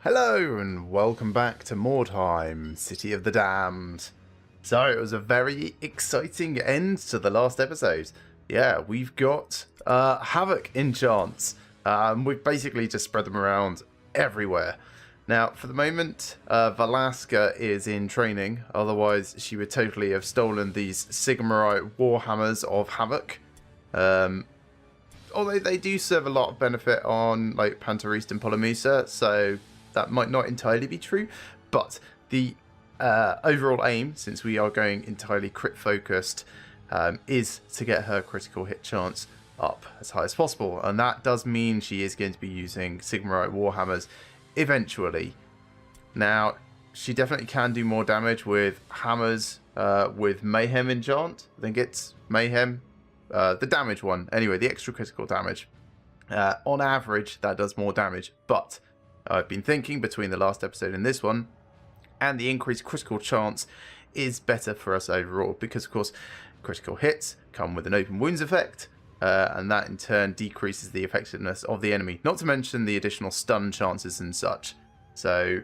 Hello and welcome back to Mordheim, City of the Damned. So it was a very exciting end to the last episode. Yeah, we've got Havoc enchants. We've basically just spread them around everywhere. Now, for the moment, Valaska is in training. Otherwise, she would totally have stolen these Sigmarite Warhammers of Havoc. Although they do serve a lot of benefit on like Pantarist and Polymusa, so that might not entirely be true, but the overall aim, since we are going entirely crit focused, is to get her critical hit chance up as high as possible, and that does mean she is going to be using Sigmarite Warhammers eventually. Now, she definitely can do more damage with hammers with Mayhem enchant. I think it's Mayhem, the damage one. Anyway, the extra critical damage. On average, that does more damage, but I've been thinking between the last episode and this one, and the increased critical chance is better for us overall because, of course, critical hits come with an open wounds effect, and that in turn decreases the effectiveness of the enemy, not to mention the additional stun chances and such. So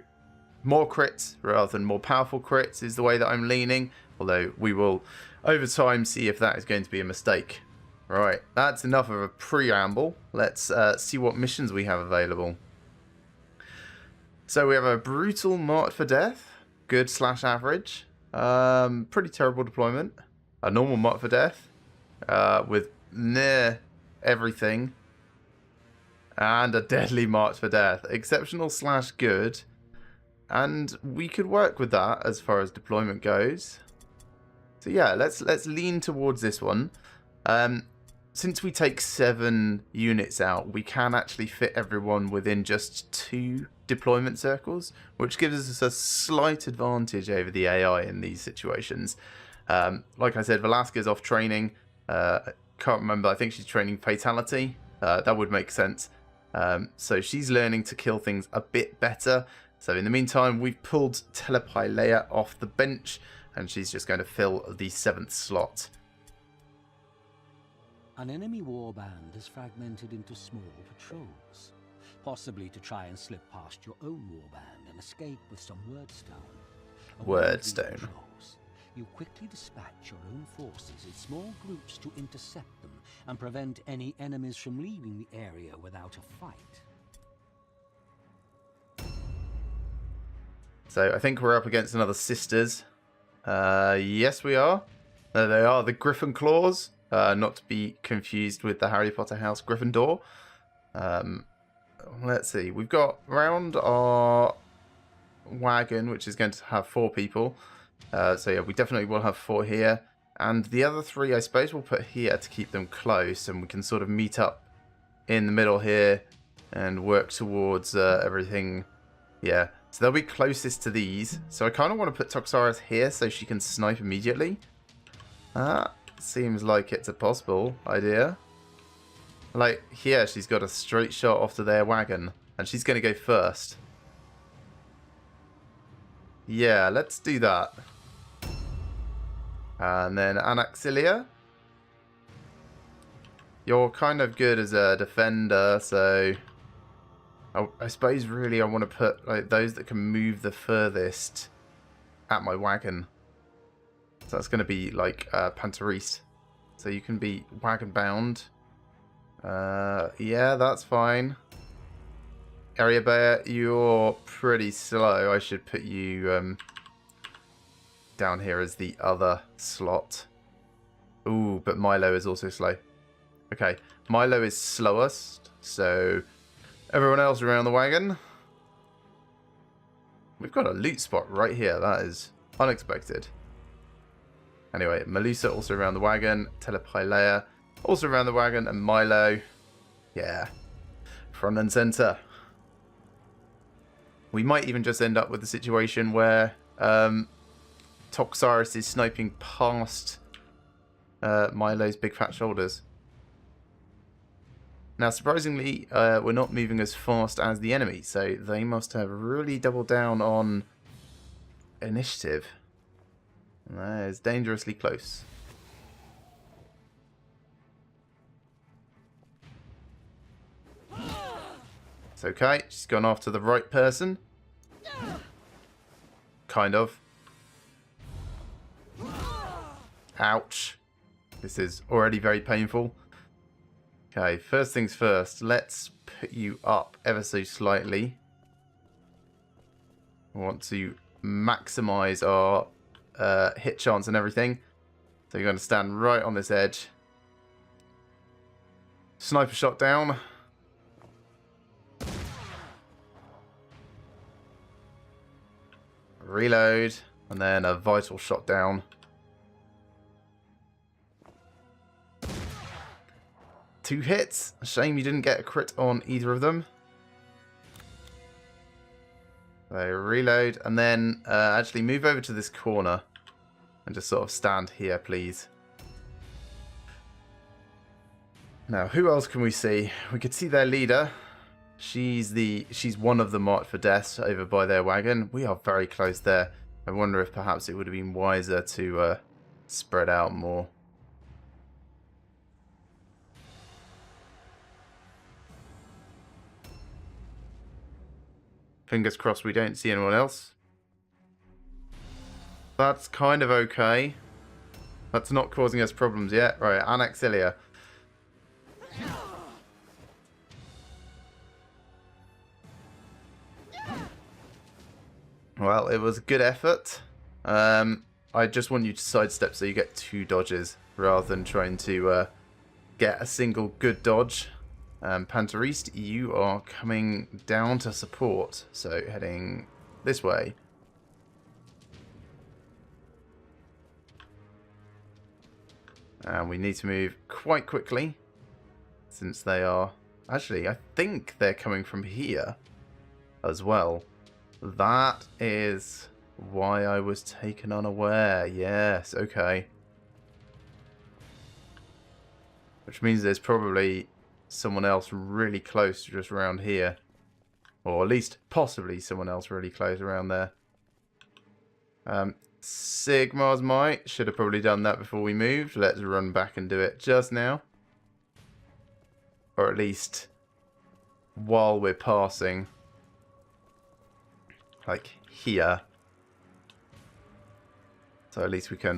more crits rather than more powerful crits is the way that I'm leaning, although we will over time see if that is going to be a mistake. Right, that's enough of a preamble. Let's see what missions we have available. So we have a brutal marked for death, good / average, pretty terrible deployment, a normal marked for death, with near everything, and a deadly marked for death, exceptional / good, and we could work with that as far as deployment goes. So yeah, let's lean towards this one. Since we take 7 units out, we can actually fit everyone within just 2 deployment circles, which gives us a slight advantage over the AI in these situations. Like I said, Valaska's off training. Can't remember, I think she's training Fatality. That would make sense. So she's learning to kill things a bit better. So in the meantime, we've pulled Telepylea off the bench, and she's just going to fill the 7th slot. An enemy warband is fragmented into small patrols, possibly to try and slip past your own warband and escape with some wordstone. Wordstone. Patrols, you quickly dispatch your own forces in small groups to intercept them and prevent any enemies from leaving the area without a fight. So I think we're up against another Sisters. Yes, we are. There they are, the Griffin Claws. Not to be confused with the Harry Potter house Gryffindor. Let's see. We've got around our wagon, which is going to have 4 people. So yeah, we definitely will have 4 here. And the other 3, I suppose, we'll put here to keep them close. And we can sort of meet up in the middle here and work towards everything. Yeah, so they'll be closest to these. So I kind of want to put Toxaris here so she can snipe immediately. Seems like it's a possible idea. Like, here she's got a straight shot off to their wagon, and she's going to go first. Yeah, let's do that. And then Anaxilia. You're kind of good as a defender, so I suppose really I want to put like those that can move the furthest at my wagon. So that's going to be like Pantarist. So you can be wagon bound. Yeah, that's fine. Area Bear, you're pretty slow. I should put you down here as the other slot. Ooh, but Milo is also slow. Okay, Milo is slowest. So everyone else around the wagon. We've got a loot spot right here. That is unexpected. Anyway, Melusa also around the wagon, Telepylea also around the wagon, and Milo, yeah, front and center. We might even just end up with a situation where Toxaris is sniping past Milo's big fat shoulders. Now, surprisingly, we're not moving as fast as the enemy, so they must have really doubled down on initiative. That is dangerously close. It's okay. She's gone after the right person. Kind of. Ouch. This is already very painful. Okay, first things first. Let's put you up ever so slightly. We want to maximize our hit chance and everything. So you're going to stand right on this edge. Sniper shot down. Reload. And then a vital shot down. Two hits. A shame you didn't get a crit on either of them. So reload. And then actually move over to this corner. And just sort of stand here, please. Now, who else can we see? We could see their leader. She's one of the marked for death over by their wagon. We are very close there. I wonder if perhaps it would have been wiser to spread out more. Fingers crossed we don't see anyone else. That's kind of okay. That's not causing us problems yet. Right, Anaxilia. Well, it was a good effort. I just want you to sidestep so you get 2 dodges rather than trying to get a single good dodge. Panteriste, you are coming down to support, so heading this way. And we need to move quite quickly, since they are... Actually, I think they're coming from here as well. That is why I was taken unaware. Yes, okay. Which means there's probably someone else really close just around here. Or at least possibly someone else really close around there. Sigmar's might. Should have probably done that before we moved. Let's run back and do it just now. Or at least while we're passing. Like here. So at least we can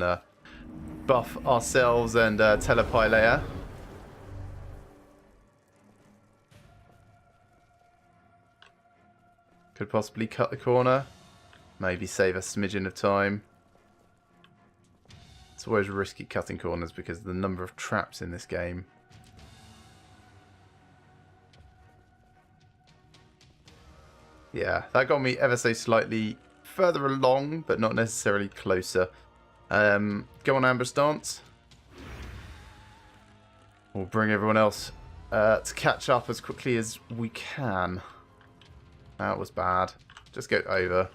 buff ourselves and telepilea. Could possibly cut the corner. Maybe save a smidgen of time. It's always risky cutting corners because of the number of traps in this game. Yeah, that got me ever so slightly further along, but not necessarily closer. Go on ambush stance. We'll bring everyone else to catch up as quickly as we can. That was bad. Just go over.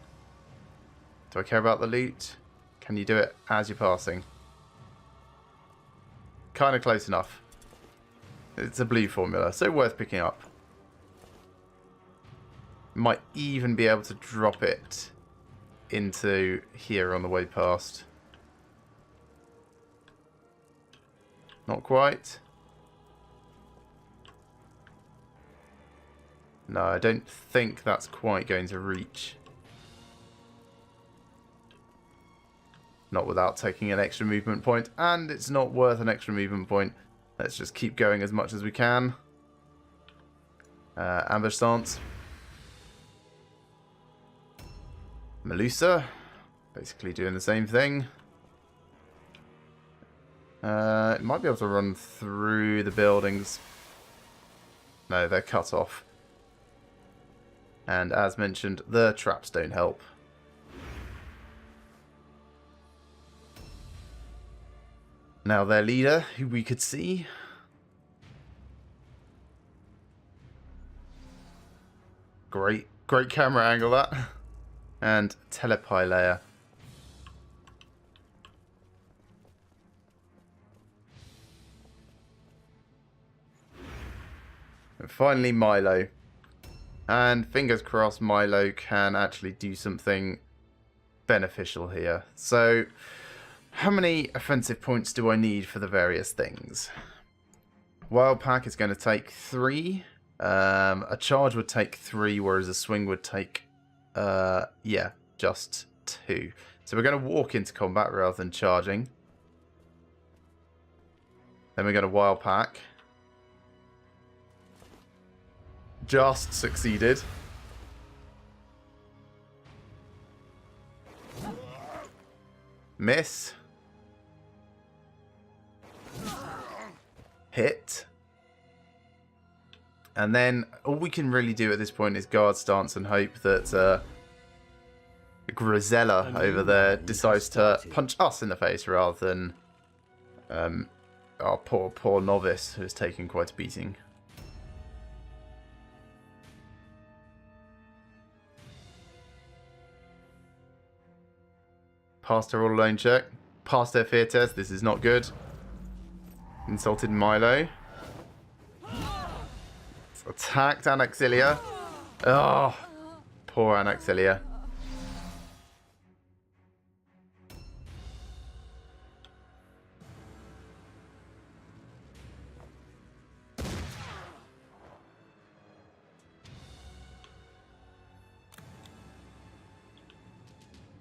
Do I care about the loot? Can you do it as you're passing? Kind of close enough. It's a blue formula, so worth picking up. Might even be able to drop it into here on the way past. Not quite. No, I don't think that's quite going to reach. Not without taking an extra movement point, and it's not worth an extra movement point. Let's just keep going as much as we can. Ambush stance. Melusa, basically doing the same thing. It might be able to run through the buildings. No, they're cut off. And as mentioned, the traps don't help. Now their leader, who we could see. Great camera angle that. And telepilea. And finally Milo. And fingers crossed Milo can actually do something beneficial here. So, how many offensive points do I need for the various things? Wild Pack is going to take 3. A charge would take 3, whereas a swing would take Yeah, just 2. So we're going to walk into combat rather than charging. Then we're going to wild pack. Just succeeded. Miss. Hit. And then all we can really do at this point is guard stance and hope that Grisella over there decides to punch us in the face rather than our poor novice who's taken quite a beating. Passed her all alone check. Passed her fear test. This is not good. Insulted Milo. Attacked Anaxilia. Oh, poor Anaxilia.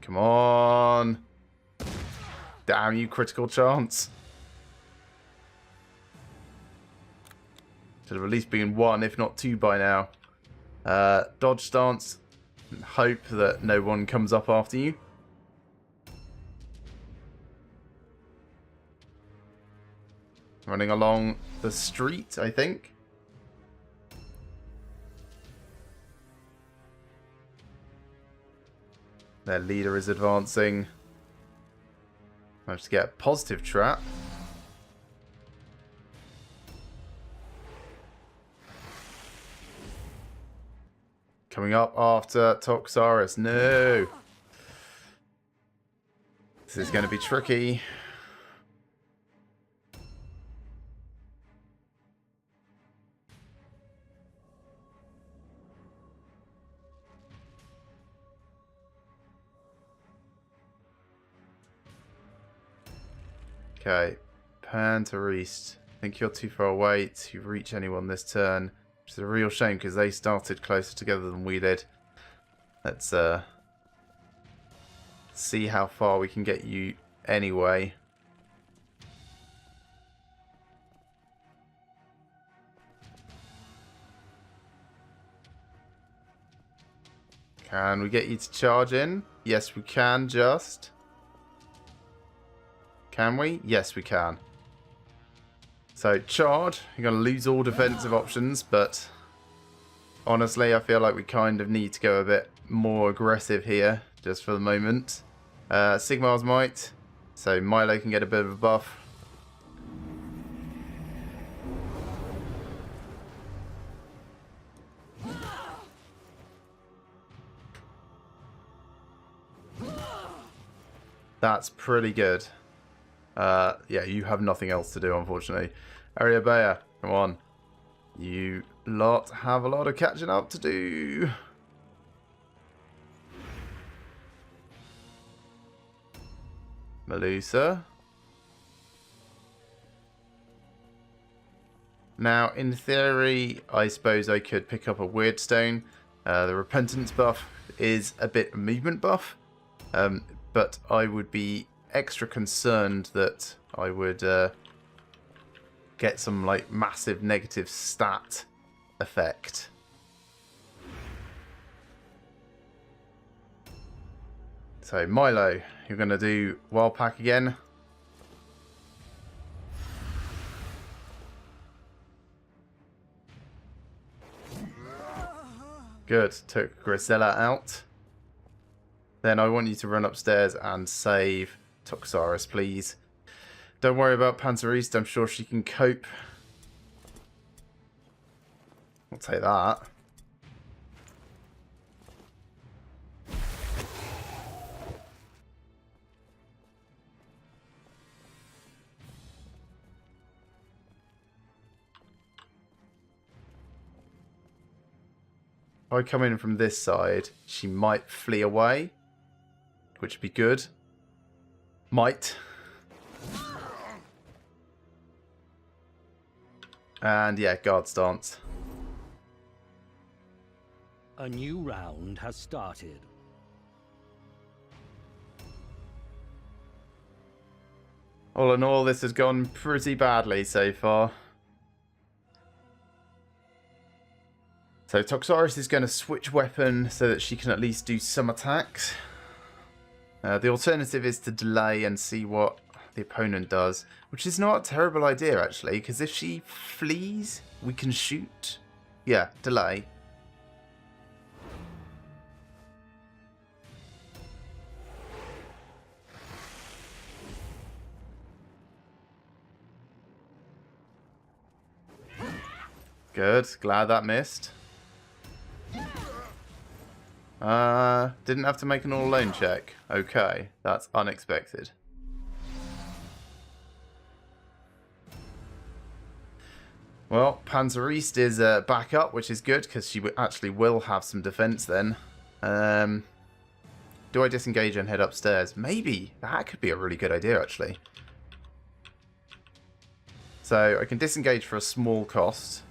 Come on. Damn you, critical chance. Should have at least been 1, if not 2 by now. Dodge stance. And hope that no one comes up after you. Running along the street, I think. Their leader is advancing. Managed to get a positive trap. Coming up after Toxaris. No. This is going to be tricky. Okay, Panther East. I think you're too far away to reach anyone this turn, which is a real shame because they started closer together than we did. Let's see how far we can get you anyway. Can we get you to charge in? Yes, we can, just. Can we? Yes, we can. So, charge. You're going to lose all defensive options, but honestly, I feel like we kind of need to go a bit more aggressive here, just for the moment. Sigmar's Might. So, Milo can get a bit of a buff. That's pretty good. Yeah, you have nothing else to do, unfortunately. Ariabea, come on. You lot have a lot of catching up to do. Melusa. Now, in theory, I suppose I could pick up a Weird Stone. The Repentance buff is a bit of movement buff. But I would be extra concerned that I would get some like massive negative stat effect. So Milo, you're going to do Wild Pack again. Good, took Grisella out. Then I want you to run upstairs and save Toxaris, please. Don't worry about Panzer East. I'm sure she can cope. I'll take that. If I come in from this side, she might flee away, which would be good. Might. And yeah, guard stance. A new round has started. All in all, this has gone pretty badly so far. So Toxaris is going to switch weapon so that she can at least do some attacks. The alternative is to delay and see what the opponent does, which is not a terrible idea actually, because if she flees, we can shoot. Yeah, delay. Good, glad that missed. Didn't have to make an all-alone check. Okay, that's unexpected. Well, Panzerist is back up, which is good, because she actually will have some defense then. Do I disengage and head upstairs? Maybe. That could be a really good idea, actually. So, I can disengage for a small cost.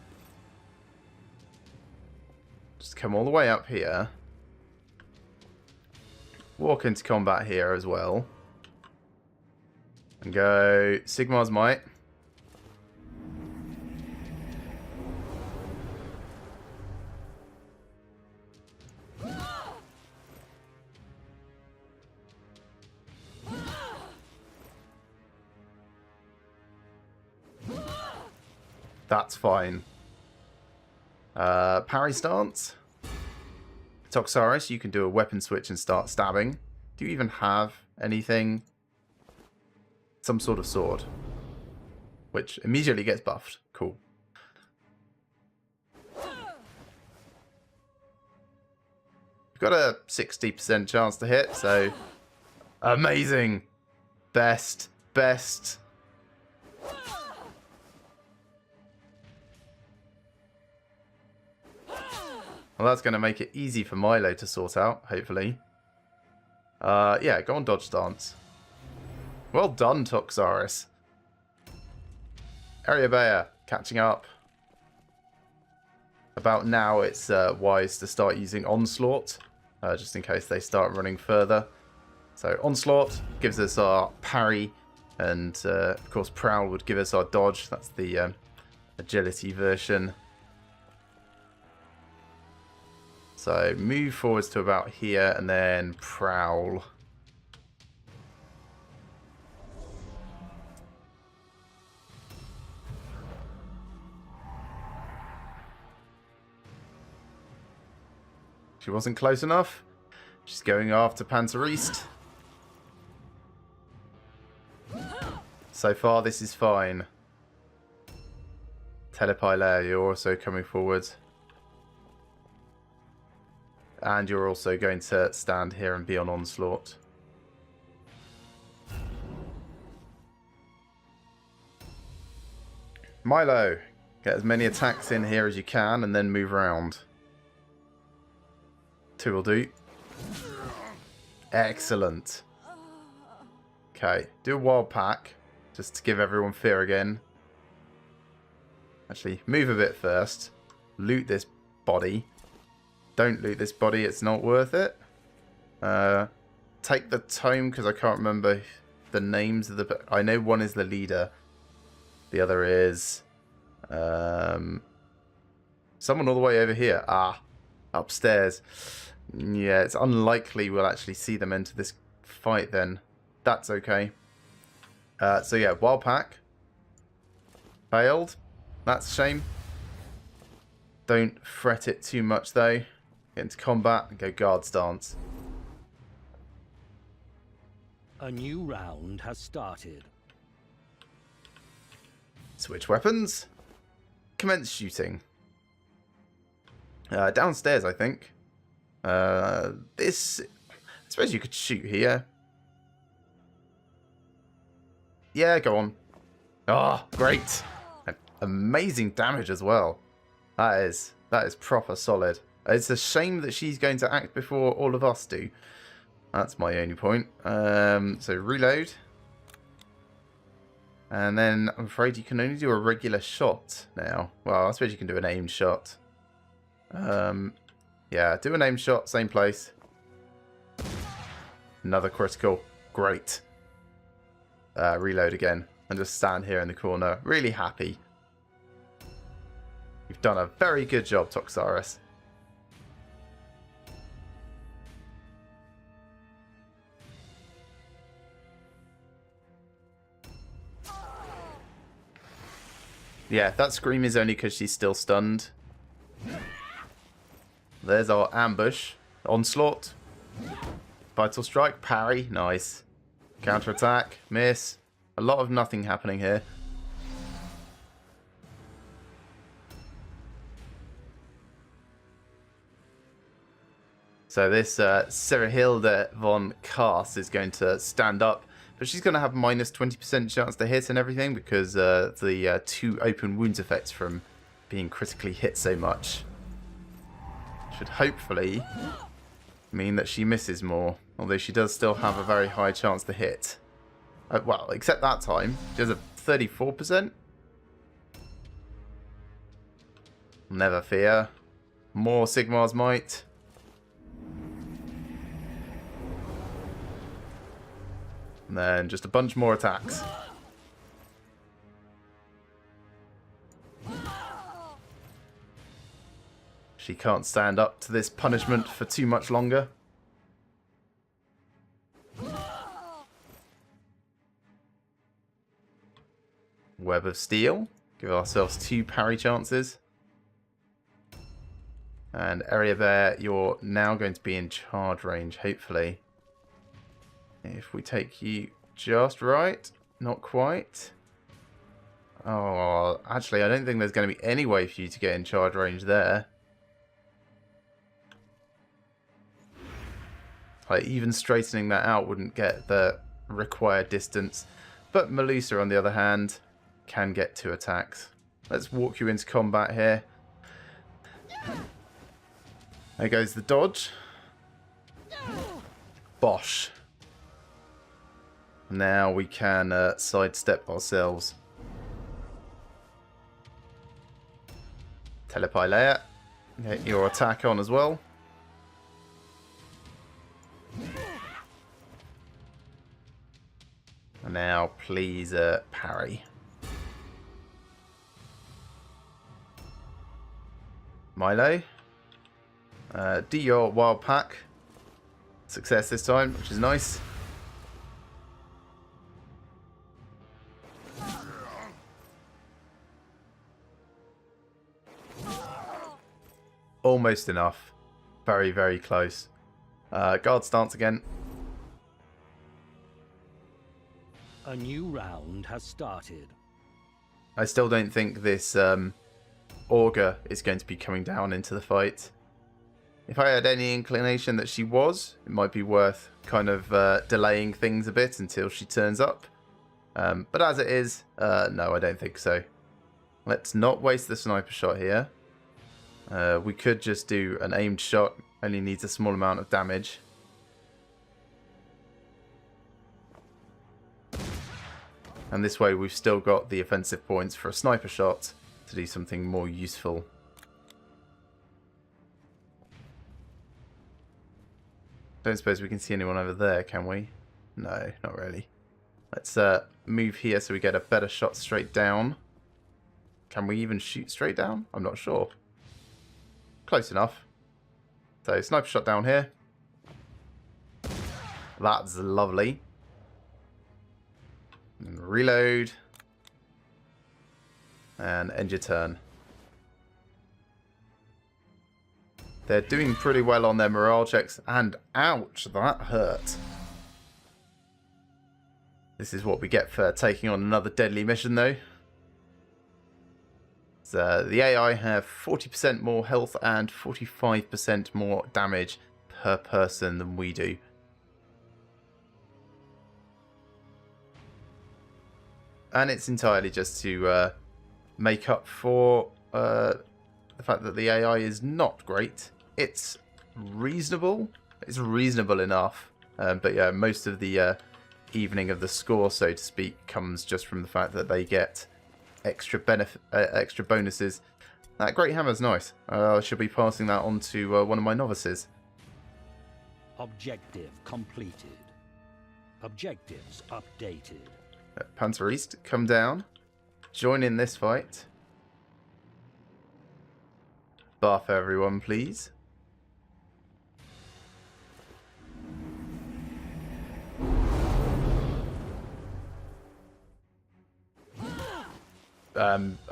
Just come all the way up here. Walk into combat here as well. And go Sigmar's Might. That's fine. Parry stance. Toxaris, you can do a weapon switch and start stabbing. Do you even have anything? Some sort of sword. Which immediately gets buffed. Cool. You've got a 60% chance to hit, so... Amazing! Best. Best. Well, that's going to make it easy for Milo to sort out, hopefully. Yeah, go on dodge stance. Well done, Toxaris. Ariabea, catching up. About now, it's wise to start using Onslaught, just in case they start running further. So Onslaught gives us our parry, and of course Prowl would give us our dodge. That's the agility version. So move forwards to about here and then prowl. She wasn't close enough. She's going after Panzerist. So far this is fine. Telepile, you're also coming forward. And you're also going to stand here and be on Onslaught. Milo, get as many attacks in here as you can and then move around. 2 will do. Excellent. Okay, do a wild pack, just to give everyone fear again. Actually, move a bit first. Loot this body. Don't loot this body, it's not worth it. Take the tome, because I can't remember the names of the... I know one is the leader. The other is... someone all the way over here. Ah, upstairs. Yeah, it's unlikely we'll actually see them enter this fight then. That's okay. So yeah, wild pack. Failed. That's a shame. Don't fret it too much though. Get into combat and go guard stance. A new round has started. Switch weapons. Commence shooting. Downstairs, I think. This... I suppose you could shoot here. Yeah, go on. Oh, great. Amazing damage as well. That is proper solid. It's a shame that she's going to act before all of us do. That's my only point. So reload. And then I'm afraid you can only do a regular shot now. Well, I suppose you can do an aimed shot. Yeah, do an aim shot, same place. Another critical. Great. Reload again. And just stand here in the corner. Really happy. You've done a very good job, Toxaris. Yeah, that scream is only because she's still stunned. There's our ambush. Onslaught. Vital strike. Parry. Nice. Counterattack. Miss. A lot of nothing happening here. So this Serahilda von Kars is going to stand up. But she's going to have minus 20% chance to hit and everything because the 2 open wounds effects from being critically hit so much should hopefully mean that she misses more. Although she does still have a very high chance to hit. Well, except that time. She has a 34%. Never fear. More Sigmar's might. And then just a bunch more attacks. She can't stand up to this punishment for too much longer. Web of Steel. Give ourselves 2 parry chances. And Area Bear, you're now going to be in charge range, hopefully. If we take you just right. Not quite. Oh, actually, I don't think there's going to be any way for you to get in charge range there. Like, even straightening that out wouldn't get the required distance. But Melusa, on the other hand, can get 2 attacks. Let's walk you into combat here. There goes the dodge. Bosh. Now we can sidestep ourselves. Telepilea. Get your attack on as well. And now please parry. Milo. Do your wild pack. Success this time, which is nice. Almost enough. Very, very close. Guard stance again. A new round has started. I still don't think this Augur is going to be coming down into the fight. If I had any inclination that she was, it might be worth kind of delaying things a bit until she turns up. But as it is, no, I don't think so. Let's not waste the sniper shot here. We could just do an aimed shot, only needs a small amount of damage. And this way we've still got the offensive points for a sniper shot to do something more useful. Don't suppose we can see anyone over there, can we? No, not really. Let's move here so we get a better shot straight down. Can we even shoot straight down? I'm not sure. Close enough. So, sniper shot down here. That's lovely. And reload. And end your turn. They're doing pretty well on their morale checks. And ouch, that hurt. This is what we get for taking on another deadly mission, though. So the AI have 40% more health and 45% more damage per person than we do. And it's entirely just to make up for the fact that the AI is not great. It's reasonable. It's reasonable enough. But yeah, most of the evening of the score, so to speak, comes just from the fact that they get extra bonuses That great hammer's nice. I should be passing that on to one of my novices. Objective completed. Objectives updated. Panzer East, come down. Join in this fight. Buff everyone, please.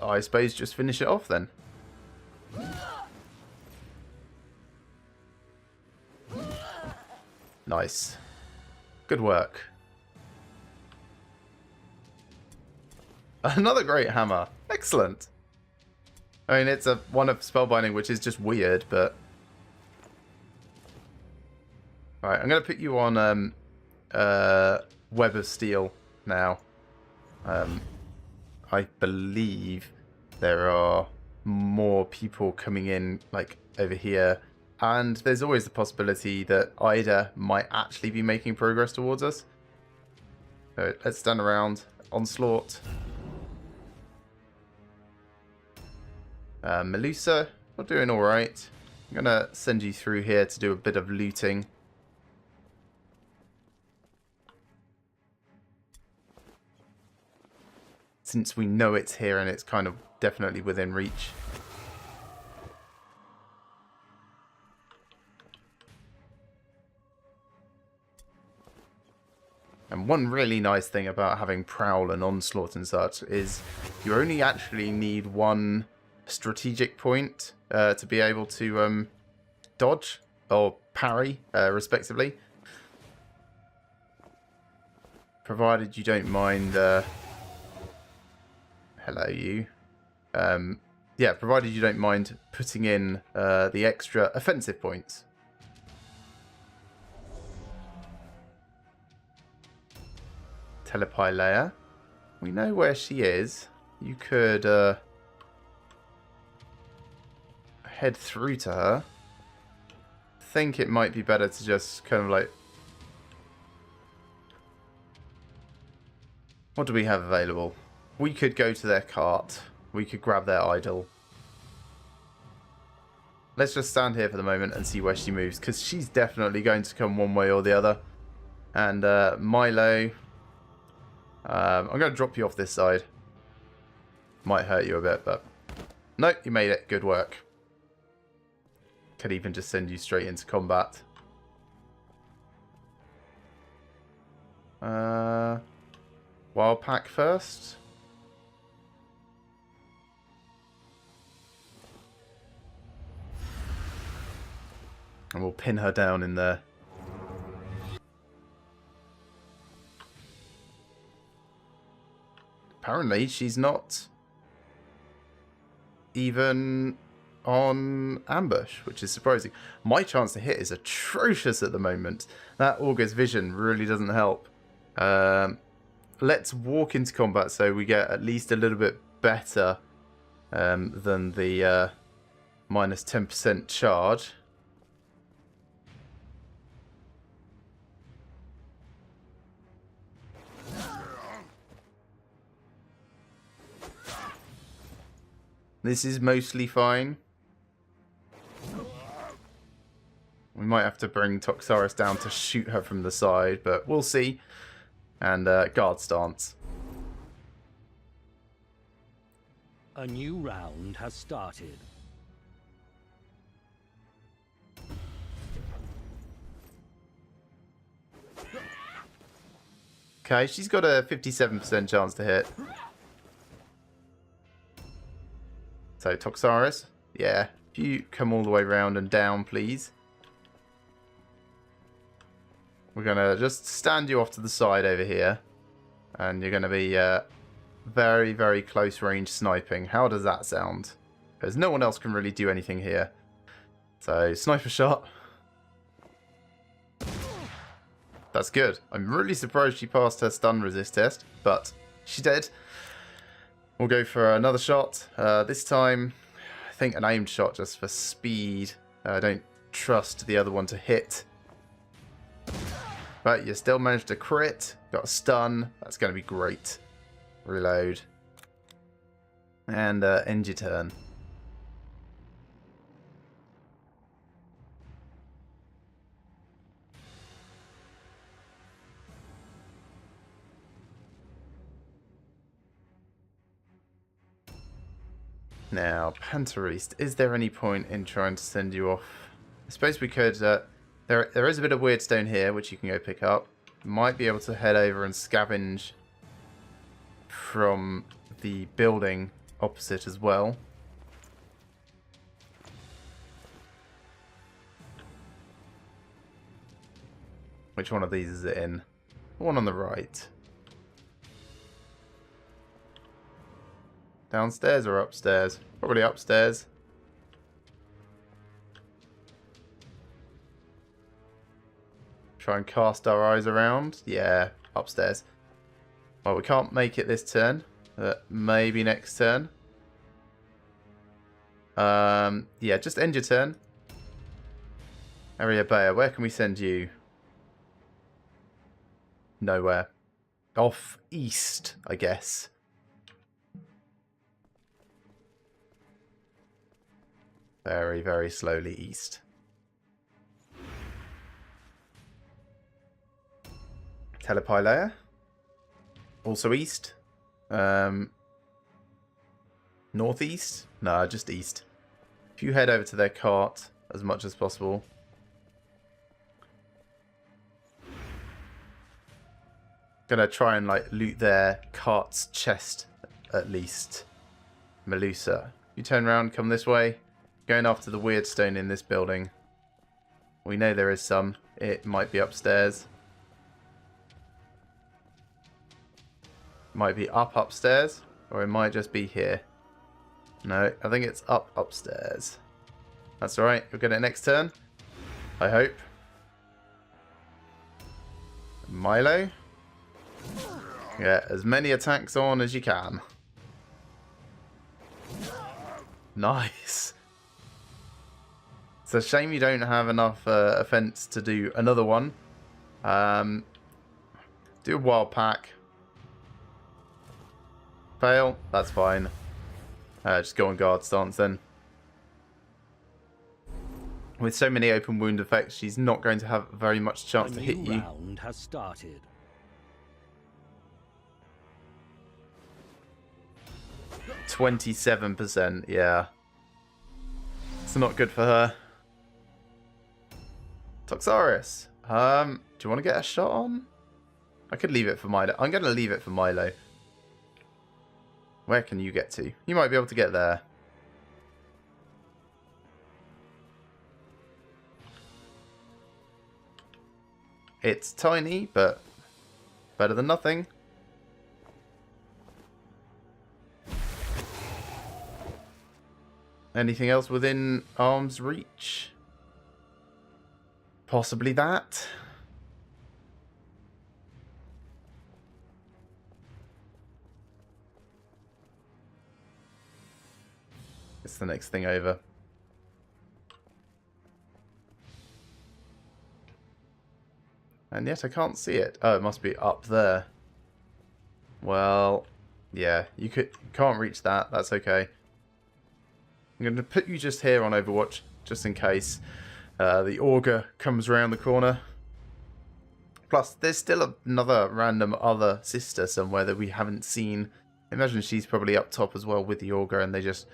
I suppose just finish it off then. Nice. Good work. Another great hammer. Excellent. I mean, it's one of spellbinding, which is just weird, but... Alright, I'm going to put you on Web of Steel now. I believe there are more people coming in, like, over here. And there's always the possibility that Ida might actually be making progress towards us. So let's stand around. Onslaught. Melusa, we're doing alright. I'm going to send you through here to do a bit of looting. Since we know it's here and it's kind of definitely within reach. And one really nice thing about having Prowl and Onslaught and such is you only actually need one strategic point to be able to dodge or parry, respectively. Provided you don't mind... hello, you. Yeah, provided you don't mind putting in the extra offensive points. Telepylea. We know where she is. You could head through to her. I think it might be better to just kind of like... What do we have available? We could go to their cart. We could grab their idol. Let's just stand here for the moment and see where she moves, because she's definitely going to come one way or the other. And Milo... I'm going to drop you off this side. Might hurt you a bit, but... Nope, you made it. Good work. Could even just send you straight into combat. Wild Pack first. And we'll pin her down in there. Apparently, she's not even on ambush, which is surprising. My chance to hit is atrocious at the moment. That Augur's Vision really doesn't help. Let's walk into combat so we get at least a little bit better than the minus 10% charge. This is mostly fine. We might have to bring Toxaris down to shoot her from the side, but we'll see. And guard stance. A new round has started. Okay, she's got a 57% chance to hit. So, Toxaris, yeah, if you come all the way around and down, please. We're going to just stand you off to the side over here. And you're going to be very, very close range sniping. How does that sound? Because no one else can really do anything here. So, sniper shot. That's good. I'm really surprised she passed her stun resist test, but she did. We'll go for another shot. This time, I think an aimed shot just for speed. I don't trust the other one to hit. But you still managed to crit. Got a stun. That's going to be great. Reload. And end your turn. Now, Panterist, is there any point in trying to send you off? I suppose we could... there is a bit of Weirdstone here, which you can go pick up. Might be able to head over and scavenge from the building opposite as well. Which one of these is it in? The one on the right. Downstairs or upstairs? Probably upstairs. Try and cast our eyes around. Yeah, upstairs. Well, we can't make it this turn. But maybe next turn. Yeah, just end your turn. Area Bayer, where can we send you? Nowhere. Off east, I guess. Very, very slowly east. Telepylea. Also east. Northeast? No, just east. If you head over to their cart as much as possible. Gonna try and like loot their cart's chest at least. Melusa. You turn around, come this way. Going after the Weirdstone in this building. We know there is some. It might be upstairs. Might be upstairs. Or it might just be here. No, I think it's upstairs. That's alright. We'll get it next turn. I hope. Milo. Get as many attacks on as you can. Nice. It's a shame you don't have enough offense to do another one. Do a wild pack. Fail. That's fine. Just go on guard stance then. With so many open wound effects, she's not going to have very much chance to hit you. Round has started. 27%, yeah. It's not good for her. Toxarius. Do you want to get a shot on? I could leave it for Milo. I'm going to leave it for Milo. Where can you get to? You might be able to get there. It's tiny, but better than nothing. Anything else within arm's reach? Possibly that. It's the next thing over. And yet I can't see it. Oh, it must be up there. Well, yeah, you can't reach that. That's okay. I'm going to put you just here on Overwatch, just in case the Augur comes around the corner. Plus, there's still another random other sister somewhere that we haven't seen. I imagine she's probably up top as well with the Augur, and they just,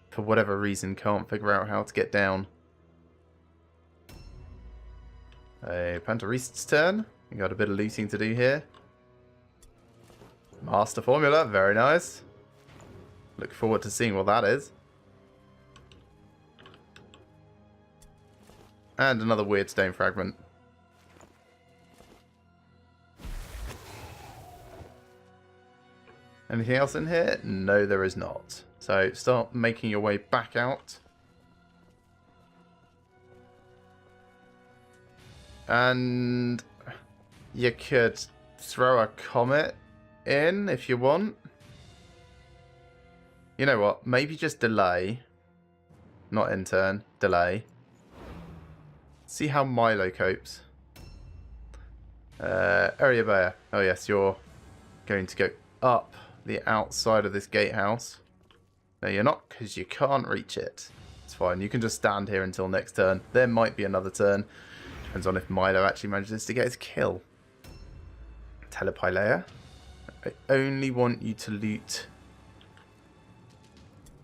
for whatever reason, can't figure out how to get down. Panterist's turn. We got a bit of looting to do here. Master Formula, very nice. Look forward to seeing what that is. And another Weirdstone fragment. Anything else in here? No, there is not. So start making your way back out. And you could throw a comet in if you want. You know what? Maybe just delay. Not in turn. Delay. See how Milo copes. Area Bayer. Oh yes, you're going to go up the outside of this gatehouse. No, you're not, because you can't reach it. It's fine. You can just stand here until next turn. There might be another turn. Depends on if Milo actually manages to get his kill. Telepylea. I only want you to loot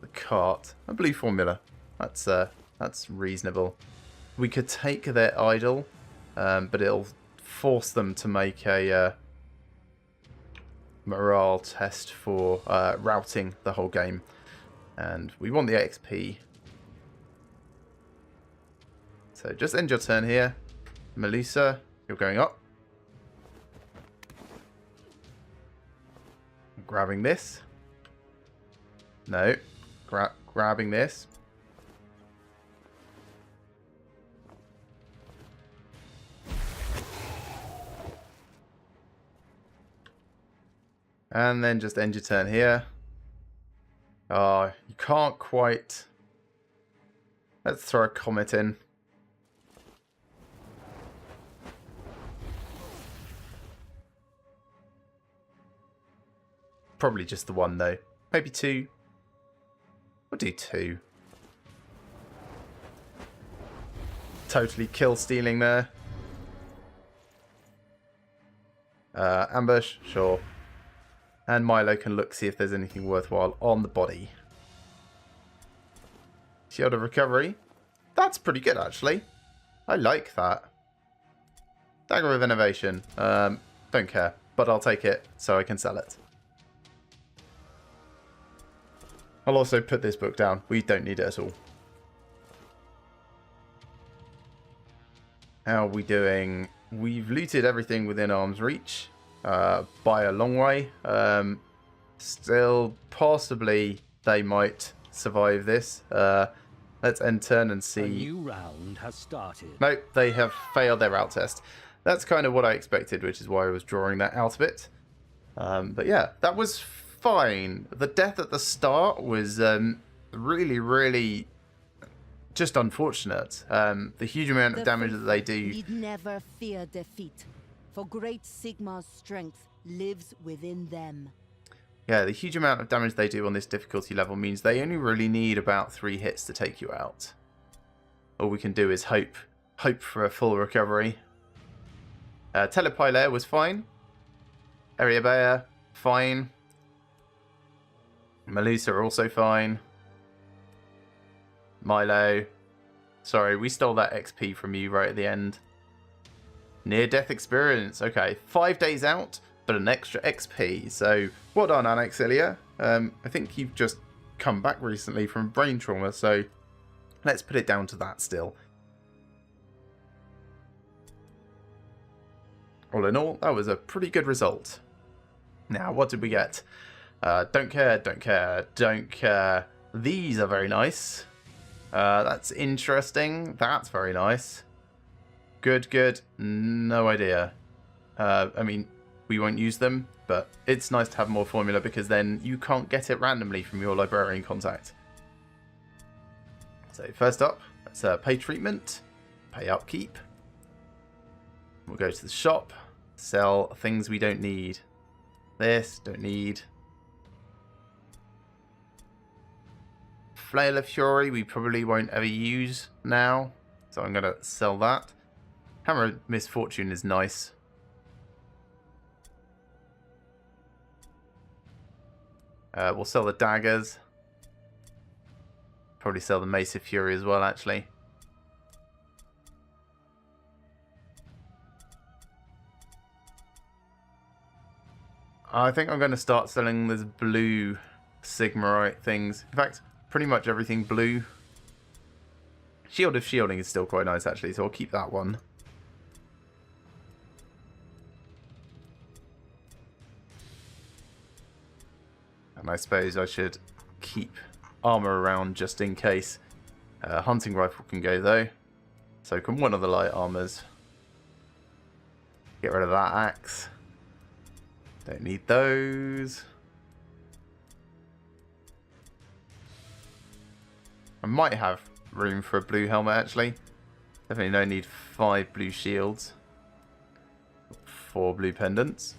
the cart. A blue formula. That's reasonable. We could take their idol, but it'll force them to make a morale test for routing the whole game. And we want the XP. So just end your turn here. Melusa, you're going up. Grabbing this. No. Grabbing this. And then just end your turn here. Oh, you can't quite... Let's throw a comet in. Probably just the one, though. Maybe two. We'll do two. Totally kill stealing there. Ambush, sure. And Milo can look, see if there's anything worthwhile on the body. Shield of Recovery. That's pretty good, actually. I like that. Dagger of Innovation. Don't care, but I'll take it so I can sell it. I'll also put this book down. We don't need it at all. How are we doing? We've looted everything within arm's reach. By a long way. Still, possibly, they might survive this. Let's end turn and see. A new round has started. Nope, they have failed their route test. That's kind of what I expected, which is why I was drawing that out a bit. But yeah, that was fine. The death at the start was really, really just unfortunate. The huge amount of damage that they do. Need never fear defeat, for great Sigmar's strength lives within them. Yeah, the huge amount of damage they do on this difficulty level means they only really need about 3 hits to take you out. All we can do is hope for a full recovery. Telepilair was fine. Eriabear, fine. Melusa also fine. Milo. Sorry, we stole that XP from you right at the end. Near-death experience. Okay, 5 days out, but an extra XP. So, well done, Anaxilia. I think you've just come back recently from brain trauma, so let's put it down to that still. All in all, that was a pretty good result. Now, what did we get? Don't care, don't care, don't care. These are very nice. That's interesting. That's very nice. Good, good. No idea. I mean, we won't use them, but it's nice to have more formula because then you can't get it randomly from your librarian contact. So first up, let's pay treatment, pay upkeep. We'll go to the shop, sell things we don't need. This, don't need. Flail of Fury, we probably won't ever use now, so I'm going to sell that. Hammer of Misfortune is nice. We'll sell the daggers. Probably sell the Mace of Fury as well, actually. I think I'm going to start selling these blue Sigmarite things. In fact, pretty much everything blue. Shield of Shielding is still quite nice, actually, so I'll keep that one. And I suppose I should keep armor around just in case. Hunting rifle can go, though. So can one of the light armors. Get rid of that axe. Don't need those. I might have room for a blue helmet, actually. Definitely no need 5 blue shields. 4 blue pendants.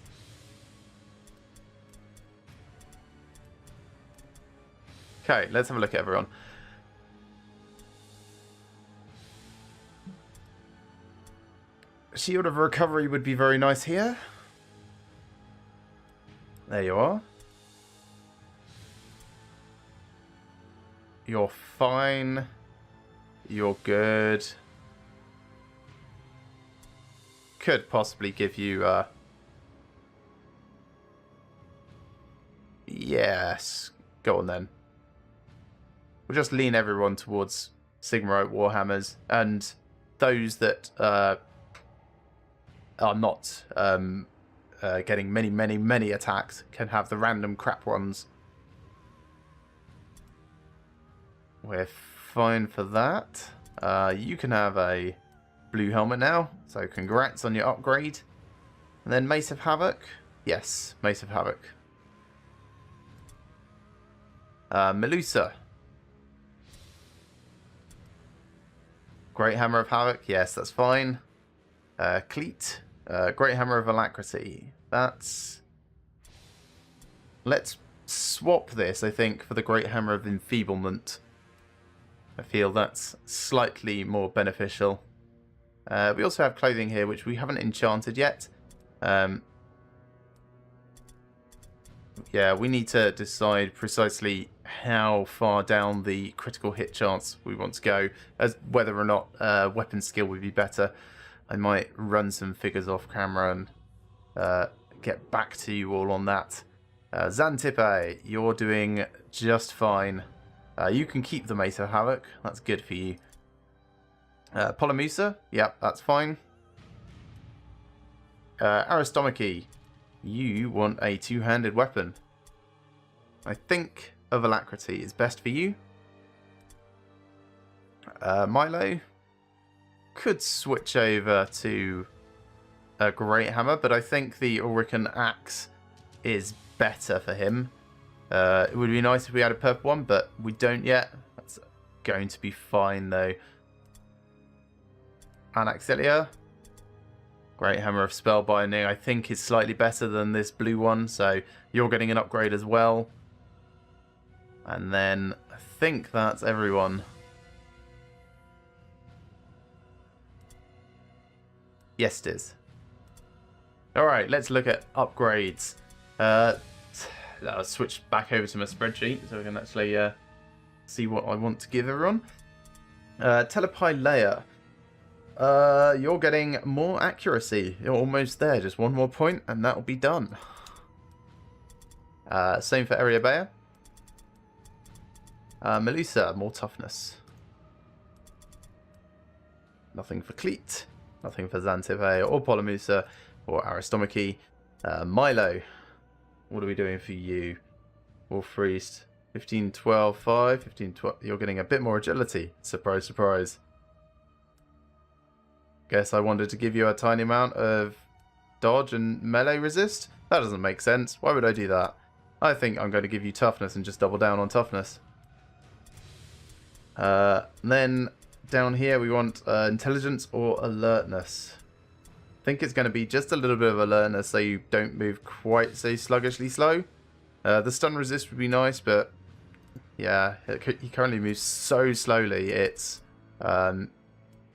Okay, let's have a look at everyone. Shield of Recovery would be very nice here. There you are. You're fine. You're good. Could possibly give you... Yes. Go on then. We'll just lean everyone towards Sigmar Warhammers. And those that are not getting many attacks can have the random crap ones. We're fine for that. You can have a blue helmet now, so congrats on your upgrade. And then Mace of Havoc. Yes, Mace of Havoc. Melusa. Great Hammer of Havoc. Yes, that's fine. Cleat. Great Hammer of Alacrity. That's... Let's swap this, I think, for the Great Hammer of Enfeeblement. I feel that's slightly more beneficial. We also have clothing here, which we haven't enchanted yet. Yeah, we need to decide precisely how far down the critical hit chance we want to go, as whether or not weapon skill would be better. I might run some figures off camera and get back to you all on that. Xantippe, you're doing just fine. You can keep the Mace of Havoc. That's good for you. Polymusa, yep, that's fine. Aristomachy, you want a two-handed weapon. I think of Alacrity is best for you. Milo could switch over to a Great Hammer, but I think the Aurican Axe is better for him. It would be nice if we had a purple one, but we don't yet. That's going to be fine, though. Anaxilia. Great Hammer of Spellbinding, I think, is slightly better than this blue one, so you're getting an upgrade as well. And then I think that's everyone. Yes, it is. Alright, let's look at upgrades. I'll switch back over to my spreadsheet so I can actually see what I want to give everyone. Telepilea. You're getting more accuracy. You're almost there. Just one more point and that'll be done. Same for Ariabea. Melusa, more toughness. Nothing for Cleat. Nothing for Xantippe or Polymusa or Aristomachy. Milo. What are we doing for you? Wolfriest. 15, 12, 5. 15, 12. You're getting a bit more agility. Surprise, surprise. Guess I wanted to give you a tiny amount of dodge and melee resist? That doesn't make sense. Why would I do that? I think I'm going to give you toughness and just double down on toughness. Then down here we want intelligence or alertness. I think it's going to be just a little bit of alertness so you don't move quite so sluggishly slow. The stun resist would be nice, but yeah, he currently moves so slowly it's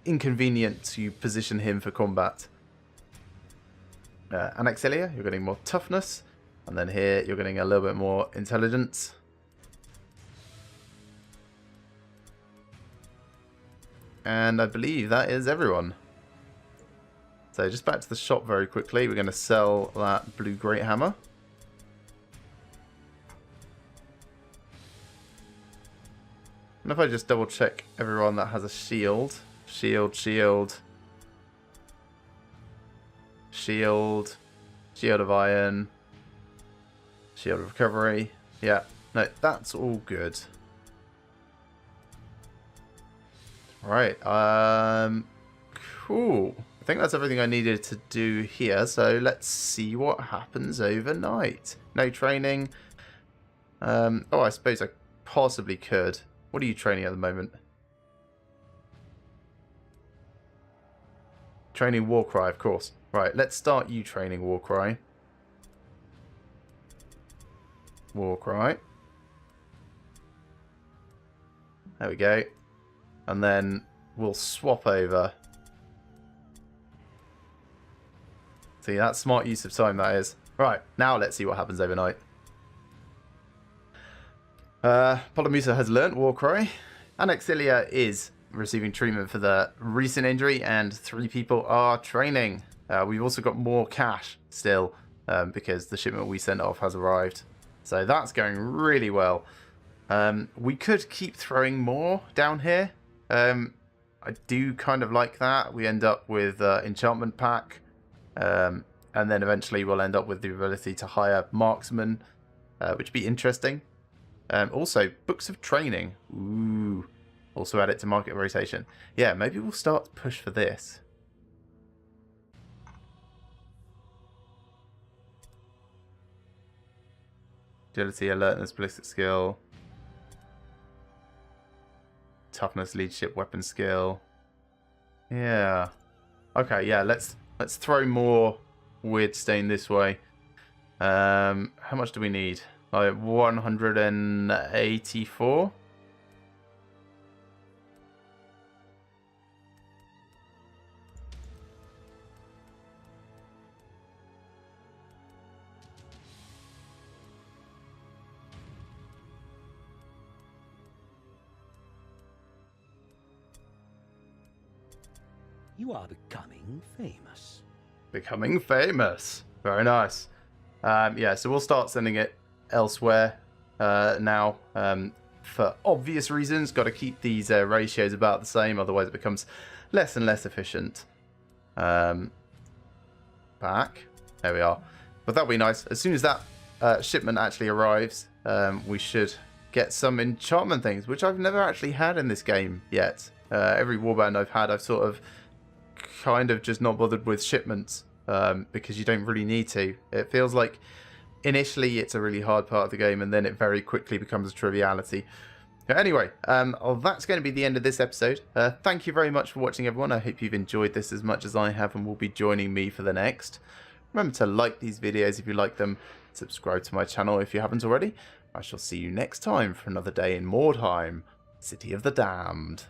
inconvenient to position him for combat. Anaxilia, you're getting more toughness, and then here you're getting a little bit more intelligence. And I believe that is everyone. So just back to the shop very quickly. We're going to sell that blue Great Hammer. And if I just double check everyone that has a shield. Shield, shield. Shield. Shield of Iron. Shield of Recovery. Yeah, no, that's all good. Right, cool. I think that's everything I needed to do here, so let's see what happens overnight. No training. Oh, I suppose I possibly could. What are you training at the moment? Training Warcry, of course. Right, let's start you training Warcry. Warcry. There we go. And then we'll swap over. See, that's smart use of time, that is. Right, now let's see what happens overnight. Polymusa has learnt Warcry. Anaxilia is receiving treatment for the recent injury, and 3 people are training. We've also got more cash still, because the shipment we sent off has arrived. So that's going really well. We could keep throwing more down here. I do kind of like that. We end up with enchantment pack, and then eventually we'll end up with the ability to hire marksmen, which would be interesting. Also, books of training. Ooh. Also add it to market rotation. Yeah, maybe we'll start to push for this. Agility, alertness, ballistic skill. Toughness, leadership, weapon skill. Yeah. Okay, yeah, let's throw more weird stain this way. How much do we need? Like 184? You are becoming famous. Becoming famous. Very nice. Yeah, so we'll start sending it elsewhere now. For obvious reasons, got to keep these ratios about the same, otherwise it becomes less and less efficient. Back. There we are. But that'll be nice. As soon as that shipment actually arrives, we should get some enchantment things, which I've never actually had in this game yet. Every warband I've had, I've sort of kind of just not bothered with shipments, because you don't really need to. It feels like initially it's a really hard part of the game, and then it very quickly becomes a triviality. Anyway, that's going to be the end of this episode. Thank you very much for watching, everyone. I hope you've enjoyed this as much as I have and will be joining me for the next. Remember to like these videos if you like them, subscribe to my channel if you haven't already. I shall see you next time for another day in Mordheim, City of the Damned.